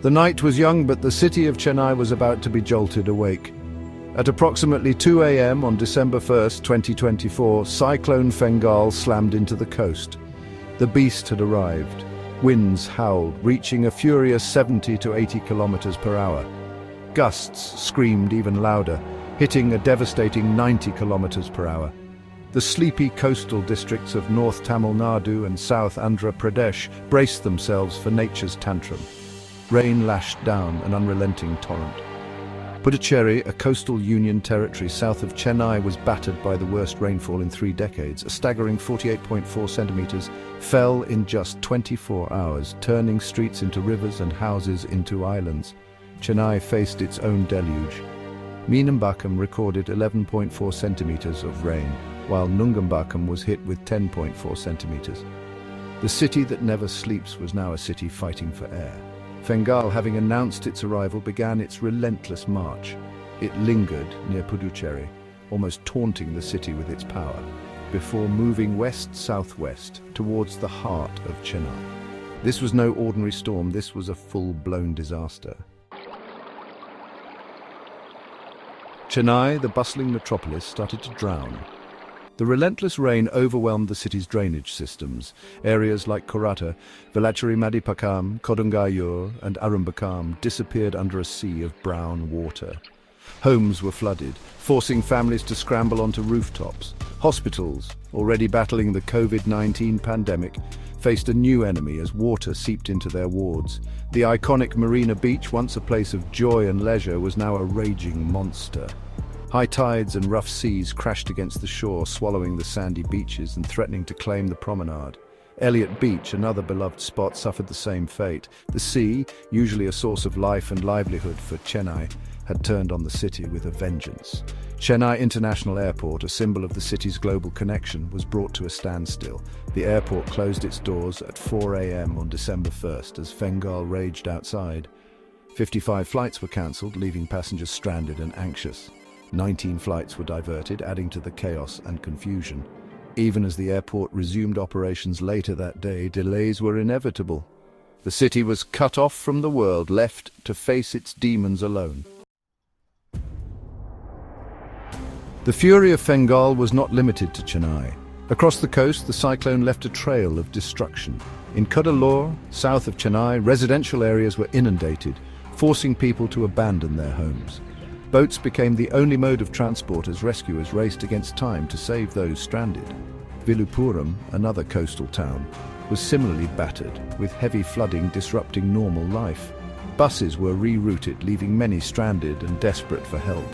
The night was young, but the city of Chennai was about to be jolted awake. At approximately 2 a.m. on December 1st, 2024, Cyclone Fengal slammed into the coast. The beast had arrived. Winds howled, reaching a furious 70 to 80 kilometers per hour. Gusts screamed even louder, hitting a devastating 90 kilometers per hour. The sleepy coastal districts of North Tamil Nadu and South Andhra Pradesh braced themselves for nature's tantrum. Rain lashed down, an unrelenting torrent. Puducherry, a coastal union territory south of Chennai, was battered by the worst rainfall in 3 decades. A staggering 48.4 centimeters fell in just 24 hours, turning streets into rivers and houses into islands. Chennai faced its own deluge. Meenambakam recorded 11.4 centimeters of rain, while Nungambakam was hit with 10.4 centimeters. The city that never sleeps was now a city fighting for air. Fengal, having announced its arrival, began its relentless march. It lingered near Puducherry, almost taunting the city with its power, before moving west-southwest towards the heart of Chennai. This was no ordinary storm, this was a full-blown disaster. Chennai, the bustling metropolis, started to drown. The relentless rain overwhelmed the city's drainage systems. Areas like Korata, Velachery Madipakam, Kodungayur and Arumbakam disappeared under a sea of brown water. Homes were flooded, forcing families to scramble onto rooftops. Hospitals, already battling the COVID-19 pandemic, faced a new enemy as water seeped into their wards. The iconic Marina Beach, once a place of joy and leisure, was now a raging monster. High tides and rough seas crashed against the shore, swallowing the sandy beaches and threatening to claim the promenade. Elliott Beach, another beloved spot, suffered the same fate. The sea, usually a source of life and livelihood for Chennai, had turned on the city with a vengeance. Chennai International Airport, a symbol of the city's global connection, was brought to a standstill. The airport closed its doors at 4 a.m. on December 1st as Fengal raged outside. 55 flights were cancelled, leaving passengers stranded and anxious. 19 flights were diverted, adding to the chaos and confusion. Even as the airport resumed operations later that day, delays were inevitable. The city was cut off from the world, left to face its demons alone. The fury of Fengal was not limited to Chennai. Across the coast, the cyclone left a trail of destruction. In Cuddalore, south of Chennai, residential areas were inundated, forcing people to abandon their homes. Boats became the only mode of transport as rescuers raced against time to save those stranded. Viluppuram, another coastal town, was similarly battered, with heavy flooding disrupting normal life. Buses were rerouted, leaving many stranded and desperate for help.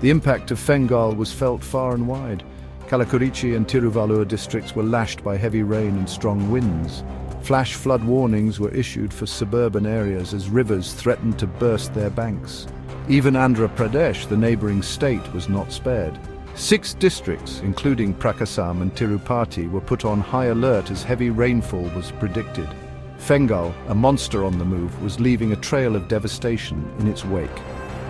The impact of Fengal was felt far and wide. Kalakurichy and Tiruvallur districts were lashed by heavy rain and strong winds. Flash flood warnings were issued for suburban areas as rivers threatened to burst their banks. Even Andhra Pradesh, the neighbouring state, was not spared. 6 districts, including Prakasam and Tirupati, were put on high alert as heavy rainfall was predicted. Fengal, a monster on the move, was leaving a trail of devastation in its wake.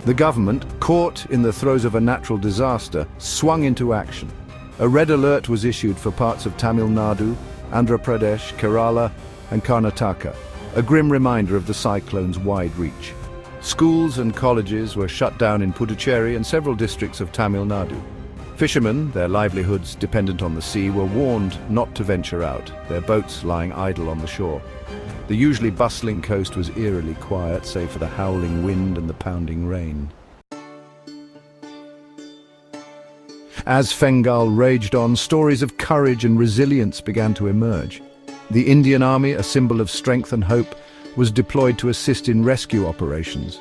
The government, caught in the throes of a natural disaster, swung into action. A red alert was issued for parts of Tamil Nadu, Andhra Pradesh, Kerala and Karnataka, a grim reminder of the cyclone's wide reach. Schools and colleges were shut down in Puducherry and several districts of Tamil Nadu. Fishermen, their livelihoods dependent on the sea, were warned not to venture out, their boats lying idle on the shore. The usually bustling coast was eerily quiet, save for the howling wind and the pounding rain. As Fengal raged on, stories of courage and resilience began to emerge. The Indian Army, a symbol of strength and hope, was deployed to assist in rescue operations.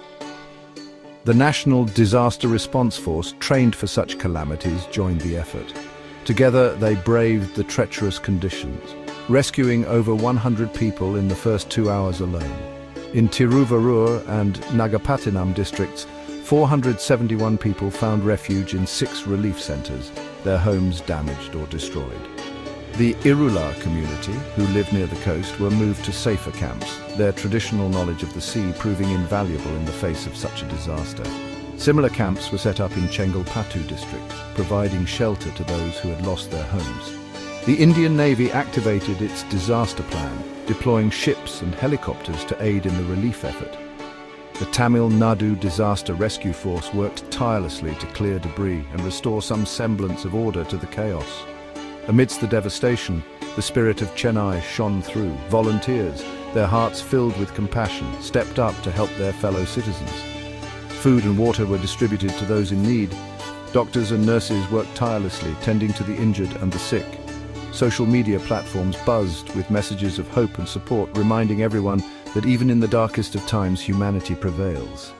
The National Disaster Response Force, trained for such calamities, joined the effort. Together they braved the treacherous conditions, rescuing over 100 people in the first 2 hours alone. In Tiruvallur and Nagapattinam districts, 471 people found refuge in 6 relief centres, their homes damaged or destroyed. The Irula community, who lived near the coast, were moved to safer camps, their traditional knowledge of the sea proving invaluable in the face of such a disaster. Similar camps were set up in Chengalpattu district, providing shelter to those who had lost their homes. The Indian Navy activated its disaster plan, deploying ships and helicopters to aid in the relief effort. The Tamil Nadu Disaster Rescue Force worked tirelessly to clear debris and restore some semblance of order to the chaos. Amidst the devastation, the spirit of Chennai shone through. Volunteers, their hearts filled with compassion, stepped up to help their fellow citizens. Food and water were distributed to those in need. Doctors and nurses worked tirelessly, tending to the injured and the sick. Social media platforms buzzed with messages of hope and support, reminding everyone that even in the darkest of times, humanity prevails.